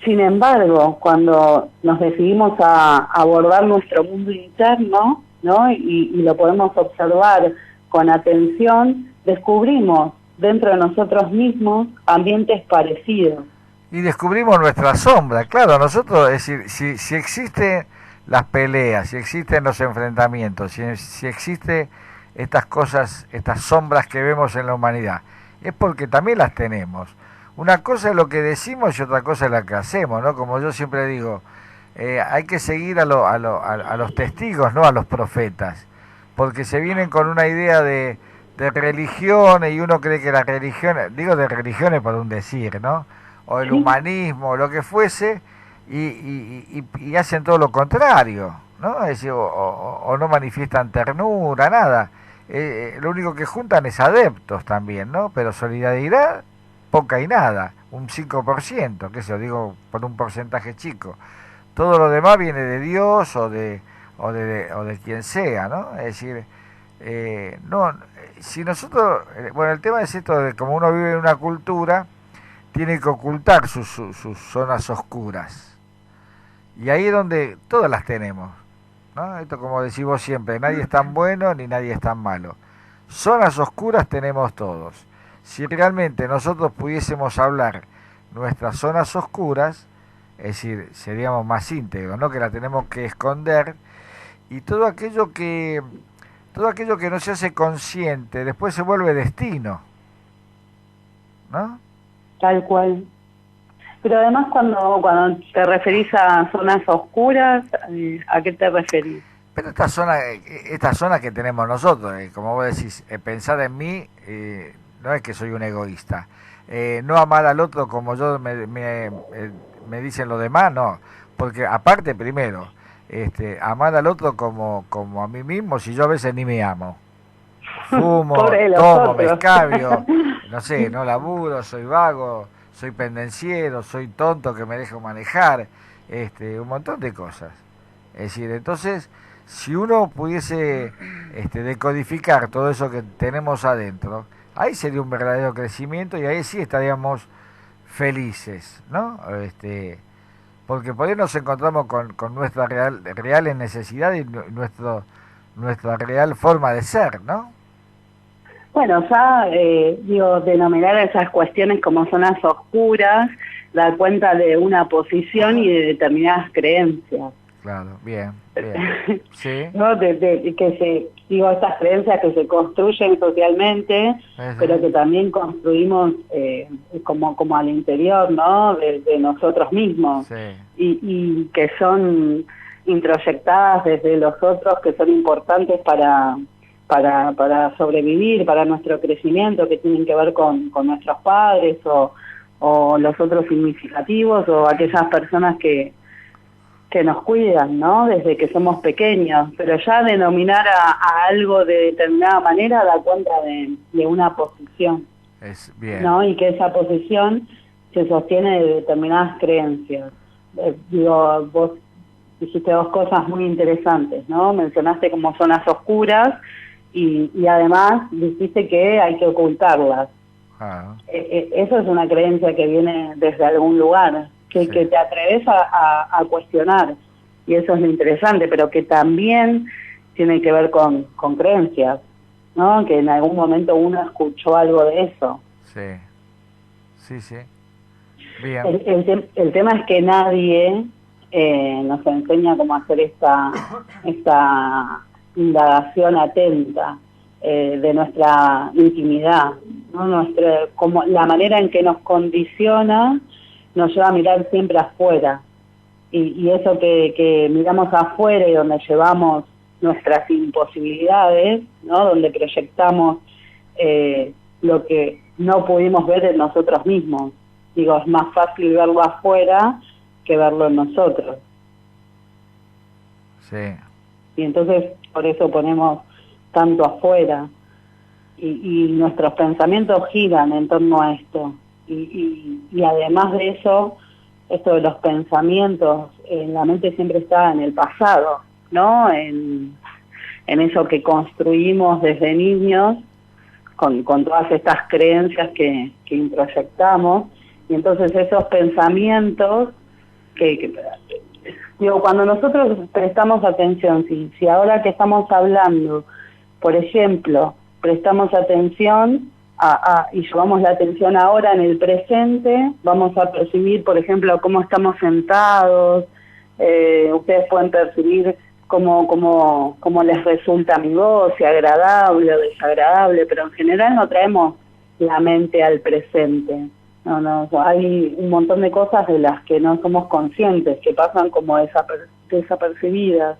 D: Sin embargo, cuando nos decidimos a abordar nuestro mundo interno, ¿no? y lo podemos observar con atención, descubrimos dentro de nosotros mismos ambientes parecidos.
A: Y descubrimos nuestra sombra, claro, nosotros, es decir, si existen las peleas, si existen los enfrentamientos, si existen estas cosas, estas sombras que vemos en la humanidad, es porque también las tenemos. Una cosa es lo que decimos y otra cosa es lo que hacemos, ¿no? Como yo siempre digo, hay que seguir a los testigos, no a los profetas, porque se vienen con una idea de religiones y uno cree que la religión, digo de religiones por un decir, ¿no? O el humanismo, lo que fuese, y hacen todo lo contrario, ¿no? Es decir, o no manifiestan ternura, nada. Lo único que juntan es adeptos también, ¿no? Pero solidaridad, poca y nada, un 5%, que se lo digo por un porcentaje chico. Todo lo demás viene de Dios o de quien sea, ¿no? Es decir, no, si nosotros, bueno, el tema es esto de como uno vive en una cultura, tiene que ocultar sus zonas oscuras. Y ahí es donde todas las tenemos, ¿no? Esto como decimos siempre, nadie es tan bueno ni nadie es tan malo. Zonas oscuras tenemos todos. Si realmente nosotros pudiésemos hablar nuestras zonas oscuras, es decir, seríamos más íntegros, ¿no? Que la tenemos que esconder, y todo aquello que todo aquello que no se hace consciente, después se vuelve destino, ¿no?
D: Tal cual. Pero además cuando te referís a zonas oscuras, ¿a qué te referís?
A: Pero esta zona que tenemos nosotros, como vos decís, pensar en mí, no es que soy un egoísta. No amar al otro como yo me dicen los demás, no. Porque aparte, primero, amar al otro como a mí mismo, si yo a veces ni me amo. Fumo, tomo, me escabio, no sé, no laburo, soy vago, soy pendenciero, soy tonto que me dejo manejar, un montón de cosas. Es decir, entonces, si uno pudiese decodificar todo eso que tenemos adentro, ahí sería un verdadero crecimiento y ahí sí estaríamos felices, ¿no? Porque por ahí nos encontramos con nuestra reales necesidades y nuestra real forma de ser, ¿no?
D: Bueno, ya, denominar esas cuestiones como zonas oscuras, da cuenta de una posición y de determinadas creencias.
A: Claro, bien, bien. Sí.
D: ¿No? Estas creencias que se construyen socialmente, pero que también construimos como al interior, ¿no? De nosotros mismos.
A: Sí.
D: Y que son introyectadas desde los otros, que son importantes para sobrevivir, para nuestro crecimiento, que tienen que ver con nuestros padres o los otros significativos o aquellas personas que nos cuidan, ¿no? Desde que somos pequeños, pero ya denominar a algo de determinada manera da cuenta de una posición.
A: Es bien.
D: ¿No? Y que esa posición se sostiene de determinadas creencias. Vos dijiste dos cosas muy interesantes, ¿no? Mencionaste como zonas oscuras y además dijiste que hay que ocultarlas. Eso es una creencia que viene desde algún lugar, que te atreves a cuestionar, y eso es lo interesante, pero que también tiene que ver con creencias, ¿no? Que en algún momento uno escuchó algo de eso.
A: Sí. Bien.
D: El tema es que nadie nos enseña cómo hacer esta indagación atenta de nuestra intimidad, ¿no? Como la manera en que nos condiciona nos lleva a mirar siempre afuera, y eso que miramos afuera y donde llevamos nuestras imposibilidades, ¿no? Donde proyectamos lo que no pudimos ver en nosotros mismos. Digo, es más fácil verlo afuera que verlo en nosotros.
A: Sí.
D: Y entonces por eso ponemos tanto afuera, y nuestros pensamientos giran en torno a esto. Y además de eso, esto de los pensamientos en la mente siempre está en el pasado, ¿no? En eso que construimos desde niños, con todas estas creencias que introyectamos, y entonces esos pensamientos cuando nosotros prestamos atención, si ahora que estamos hablando, por ejemplo, prestamos atención y llevamos la atención ahora en el presente, vamos a percibir, por ejemplo, cómo estamos sentados. Ustedes pueden percibir cómo les resulta mi voz, si agradable o desagradable, pero en general no traemos la mente al presente. No, hay un montón de cosas de las que no somos conscientes, que pasan como desapercibidas.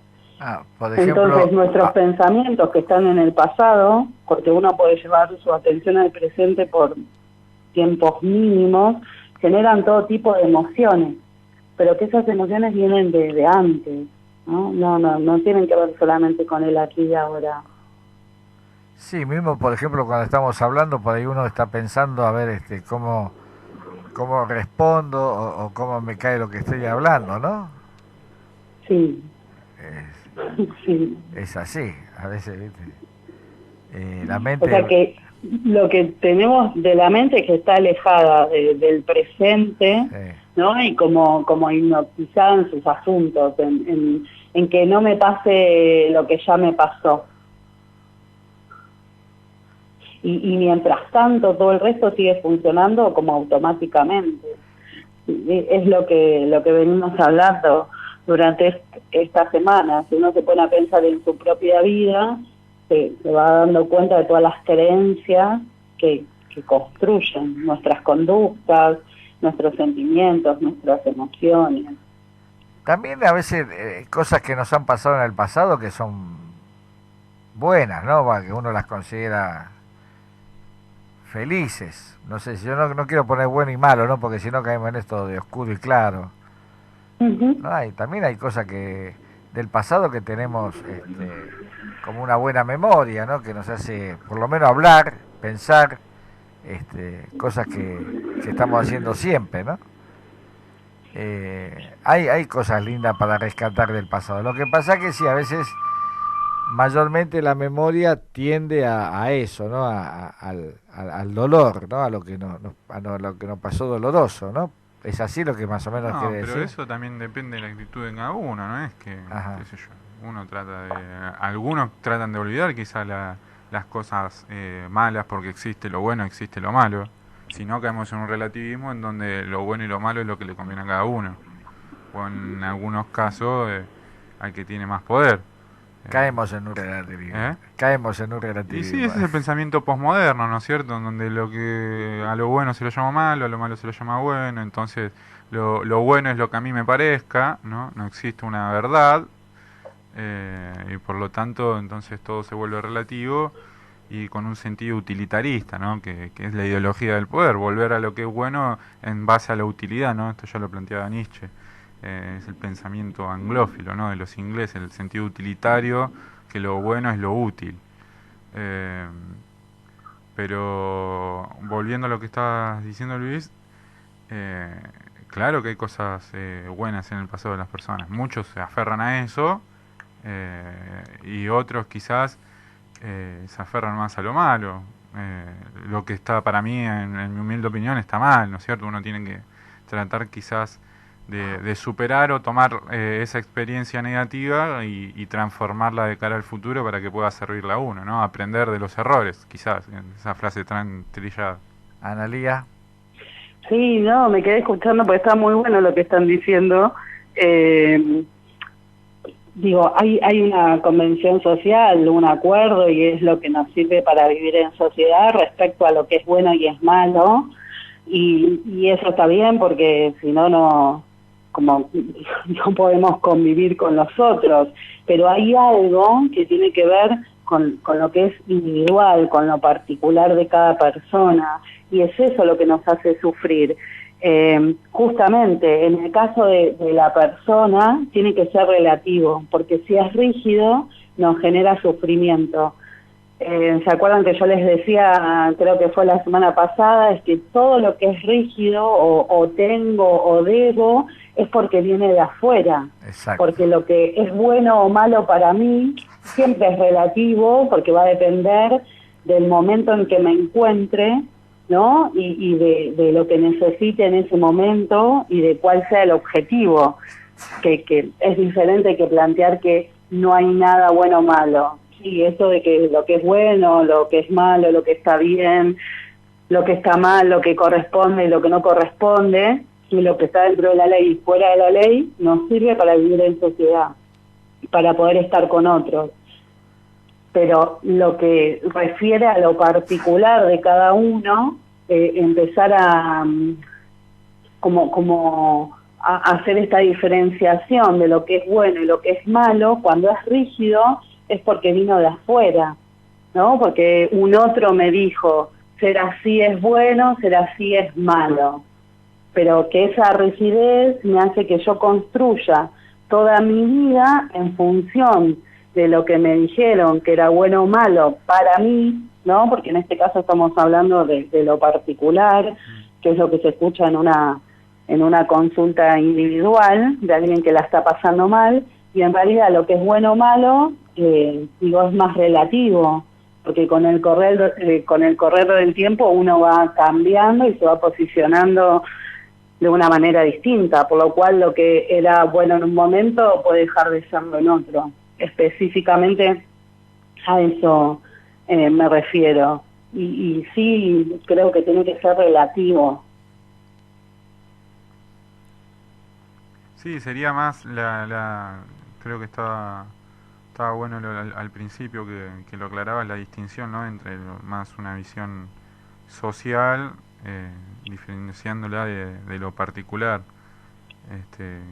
A: Por ejemplo,
D: entonces nuestros pensamientos que están en el pasado, porque uno puede llevar su atención al presente por tiempos mínimos, generan todo tipo de emociones, pero que esas emociones vienen de antes, ¿no? No tienen que ver solamente con el aquí y ahora.
A: Sí, mismo por ejemplo cuando estamos hablando, por ahí uno está pensando a ver cómo respondo o cómo me cae lo que estoy hablando, ¿no?
D: Sí. Sí.
A: Es así, a veces, ¿viste? La mente...
D: O sea que lo que tenemos de la mente que está alejada del presente, ¿no? Y como hipnotizada en sus asuntos, en que no me pase lo que ya me pasó. Y mientras tanto todo el resto sigue funcionando como automáticamente. Es lo que venimos hablando durante esta semana. Si uno se pone a pensar en su propia vida, se va dando cuenta de todas las creencias que construyen nuestras conductas, nuestros sentimientos, nuestras emociones.
A: También a veces cosas que nos han pasado en el pasado que son buenas, ¿no? Que uno las considera felices. No sé, yo no quiero poner bueno y malo, ¿no? Porque si no caemos en esto de oscuro y claro.
D: Uh-huh.
A: No, también hay cosas del pasado que tenemos como una buena memoria, ¿no? Que nos hace por lo menos hablar, pensar, cosas que estamos haciendo siempre, ¿no? Hay cosas lindas para rescatar del pasado. Lo que pasa es que sí, a veces mayormente la memoria tiende a eso, ¿no? Al dolor, ¿no? A lo que lo que nos pasó doloroso, ¿no? Es así lo que más o menos
B: No,
A: quiere
B: pero
A: decir.
B: eso también depende de la actitud de cada uno, ¿no? Es que,
A: Ajá.
B: qué sé yo, algunos tratan de olvidar quizás las cosas malas porque existe lo bueno, existe lo malo. Si no, caemos en un relativismo en donde lo bueno y lo malo es lo que le conviene a cada uno. O en algunos casos al que tiene más poder.
A: Caemos en un relativismo.
B: ¿Eh?
A: Caemos en un
B: Y sí,
A: relativismo.
B: ese es el pensamiento posmoderno, ¿no es cierto? En donde lo que a lo bueno se lo llama malo, a lo malo se lo llama bueno, entonces lo bueno es lo que a mí me parezca, ¿no? No existe una verdad, y por lo tanto entonces todo se vuelve relativo y con un sentido utilitarista, ¿no? Que es la ideología del poder, volver a lo que es bueno en base a la utilidad, ¿no? Esto ya lo planteaba Nietzsche. Es el pensamiento anglófilo, ¿no? De los ingleses, el sentido utilitario, que lo bueno es lo útil. Eh, pero volviendo a lo que estabas diciendo, Luis, eh, claro que hay cosas buenas en el pasado de las personas. Muchos se aferran a eso y otros quizás se aferran más a lo malo. Lo que está para mí, en mi humilde opinión, está mal, ¿no es cierto? Uno tiene que tratar quizás de superar o tomar esa experiencia negativa y transformarla de cara al futuro para que pueda servirle a uno, ¿no? Aprender de los errores, quizás, esa frase tan trillada.
A: Analía.
D: Sí, no, me quedé escuchando porque está muy bueno lo que están diciendo. Digo, hay una convención social, un acuerdo, y es lo que nos sirve para vivir en sociedad respecto a lo que es bueno y es malo, y eso está bien porque si no, no podemos convivir con los otros, pero hay algo que tiene que ver con lo que es individual, con lo particular de cada persona, y es eso lo que nos hace sufrir. Justamente en el caso de la persona tiene que ser relativo, porque si es rígido nos genera sufrimiento. ¿Se acuerdan que yo les decía, creo que fue la semana pasada, es que todo lo que es rígido o tengo o debo es porque viene de afuera?
A: Exacto.
D: Porque lo que es bueno o malo para mí siempre es relativo, porque va a depender del momento en que me encuentre, ¿no? Y de lo que necesite en ese momento y de cuál sea el objetivo, que es diferente que plantear que no hay nada bueno o malo. Sí, eso de que lo que es bueno, lo que es malo, lo que está bien, lo que está mal, lo que corresponde y lo que no corresponde, y lo que está dentro de la ley y fuera de la ley, nos sirve para vivir en sociedad, para poder estar con otros. Pero lo que refiere a lo particular de cada uno, empezar a a hacer esta diferenciación de lo que es bueno y lo que es malo, cuando es rígido es porque vino de afuera, ¿no? Porque un otro me dijo, ser así es bueno, ser así es malo, pero que esa rigidez me hace que yo construya toda mi vida en función de lo que me dijeron que era bueno o malo para mí, ¿no? Porque en este caso estamos hablando de lo particular, que es lo que se escucha en una consulta individual de alguien que la está pasando mal, y en realidad lo que es bueno o malo, es más relativo, porque con el correr del tiempo uno va cambiando y se va posicionando de una manera distinta, por lo cual lo que era bueno en un momento puede dejar de serlo en otro. Específicamente a eso me refiero. Y sí, creo que tiene que ser relativo.
B: Sí, sería más creo que estaba estaba bueno al principio que lo aclarabas, la distinción, ¿no? Entre más una visión social, diferenciándola de lo particular.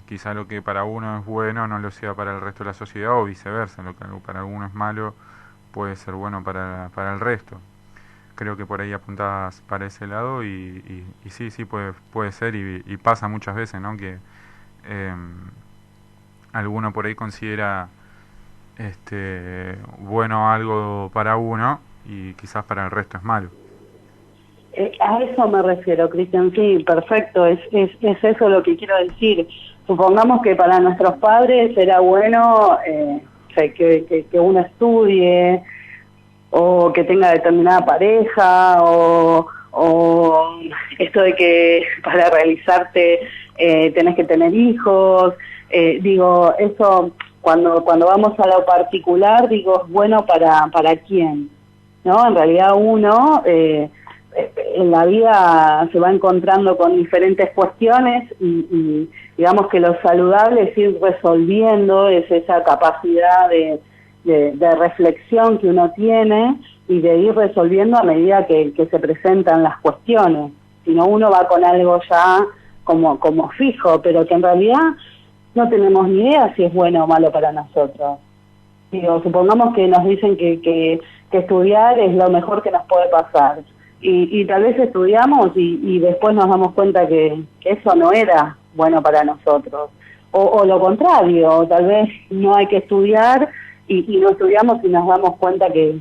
B: Quizá lo que para uno es bueno no lo sea para el resto de la sociedad, o viceversa, lo que para uno es malo puede ser bueno para el resto. Creo que por ahí apuntabas para ese lado y sí puede ser y pasa muchas veces, ¿no? Que alguno por ahí considera bueno algo para uno y quizás para el resto es malo.
D: A eso me refiero, Cristian, sí, perfecto, es eso lo que quiero decir. Supongamos que para nuestros padres era bueno que uno estudie, o que tenga determinada pareja, o esto de que para realizarte tenés que tener hijos. Digo, eso cuando vamos a lo particular, digo, es bueno para quién, ¿no? En realidad uno en la vida se va encontrando con diferentes cuestiones y digamos que lo saludable es ir resolviendo, es esa capacidad de reflexión que uno tiene y de ir resolviendo a medida que se presentan las cuestiones. Si no, uno va con algo ya como fijo, pero que en realidad no tenemos ni idea si es bueno o malo para nosotros. Digo, supongamos que nos dicen que estudiar es lo mejor que nos puede pasar. Y tal vez estudiamos y después nos damos cuenta que eso no era bueno para nosotros. O lo contrario, tal vez no hay que estudiar y no estudiamos y nos damos cuenta que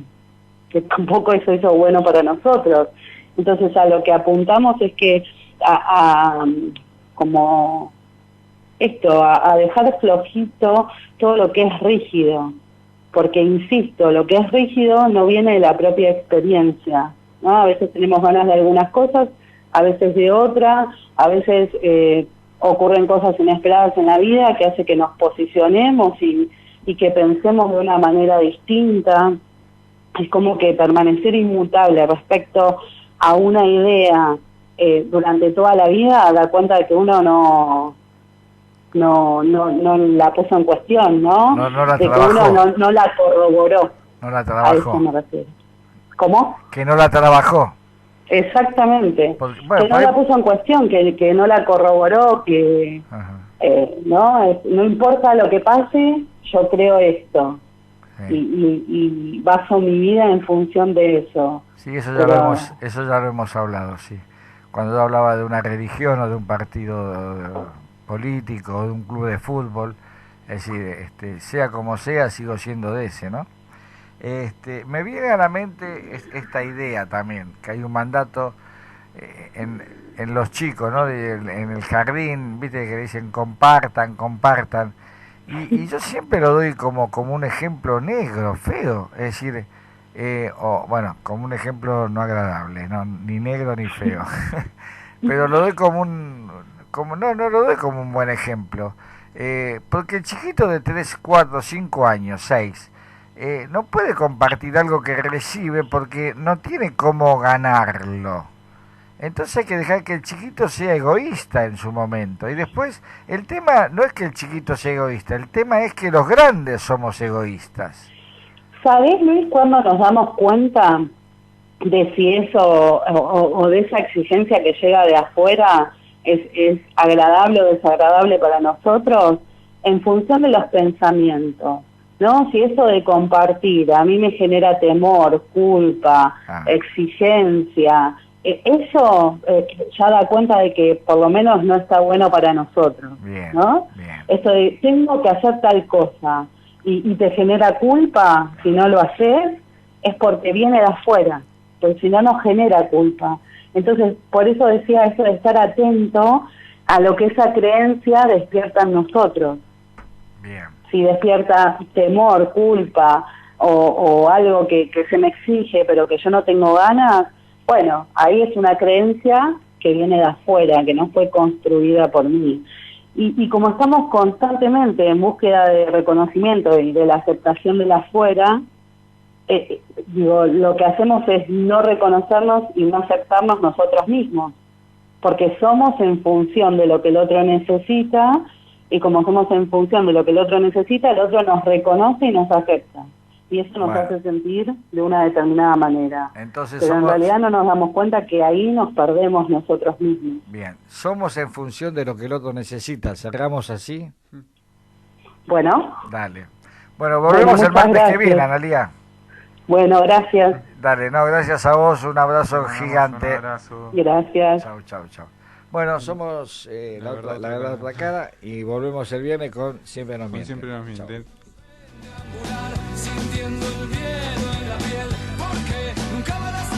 D: tampoco eso hizo bueno para nosotros. Entonces a lo que apuntamos es que como esto, a dejar flojito todo lo que es rígido, porque insisto, lo que es rígido no viene de la propia experiencia, ¿no? A veces tenemos ganas de algunas cosas, a veces de otras, a veces ocurren cosas inesperadas en la vida que hace que nos posicionemos y que pensemos de una manera distinta. Es como que permanecer inmutable respecto a una idea durante toda la vida da cuenta de que uno no la puso en cuestión, ¿no?
A: No la
D: de
A: trabajó.
D: que uno no la corroboró.
A: No la
D: A
A: trabajó.
D: eso me refiero. ¿Cómo?
A: Que no la trabajó.
D: Exactamente.
A: Porque, bueno,
D: que no la puso en cuestión, que no la corroboró, que no importa lo que pase, yo creo esto.
A: Sí.
D: Y baso mi vida en función de eso.
A: Sí, eso ya lo hemos hablado, sí. Cuando yo hablaba de una religión o de un partido político o de un club de fútbol, es decir, sea como sea, sigo siendo de ese, ¿no? Me viene a la mente esta idea también, que hay un mandato en los chicos, ¿no? En el jardín, viste que dicen compartan. Y yo siempre lo doy como un ejemplo negro, feo, es decir, como un ejemplo no agradable, no, ni negro ni feo, pero lo doy no lo doy como un buen ejemplo, porque el chiquito de 3, 4, 5 años, 6, no puede compartir algo que recibe porque no tiene cómo ganarlo. Entonces hay que dejar que el chiquito sea egoísta en su momento. Y después, el tema no es que el chiquito sea egoísta, el tema es que los grandes somos egoístas.
D: ¿Sabés, Luis, cuándo nos damos cuenta de si eso o de esa exigencia que llega de afuera es agradable o desagradable para nosotros? En función de los pensamientos, ¿no? Si eso de compartir a mí me genera temor, culpa, exigencia, eso ya da cuenta de que por lo menos no está bueno para nosotros,
A: bien,
D: ¿no?
A: Bien.
D: Esto de tengo que hacer tal cosa y te genera culpa si no lo haces, es porque viene de afuera, porque si no nos genera culpa. Entonces, por eso decía eso de estar atento a lo que esa creencia despierta en nosotros.
A: Bien.
D: Si despierta temor, culpa o algo que se me exige pero que yo no tengo ganas, bueno, ahí es una creencia que viene de afuera, que no fue construida por mí. Y como estamos constantemente en búsqueda de reconocimiento y de la aceptación de la afuera, lo que hacemos es no reconocernos y no aceptarnos nosotros mismos, porque somos en función de lo que el otro necesita y como somos en función de lo que el otro necesita, el otro nos reconoce y nos acepta. Y eso nos hace sentir de una determinada manera.
A: Entonces
D: pero en realidad no nos damos cuenta que ahí nos perdemos nosotros mismos.
A: Bien, somos en función de lo que el otro necesita. ¿Cerramos así?
D: Bueno.
A: Dale. Bueno, volvemos el martes que viene, Analía.
D: Bueno, gracias.
A: Dale, no, gracias a vos, un abrazo gigante.
B: Un abrazo.
D: Gracias.
A: Chau, chau, chau. Bueno, somos la verdad otra cara y volvemos el viernes con Siempre nos mienten.
B: Siempre nos mienten.
E: Sintiendo el miedo en la piel, porque nunca van a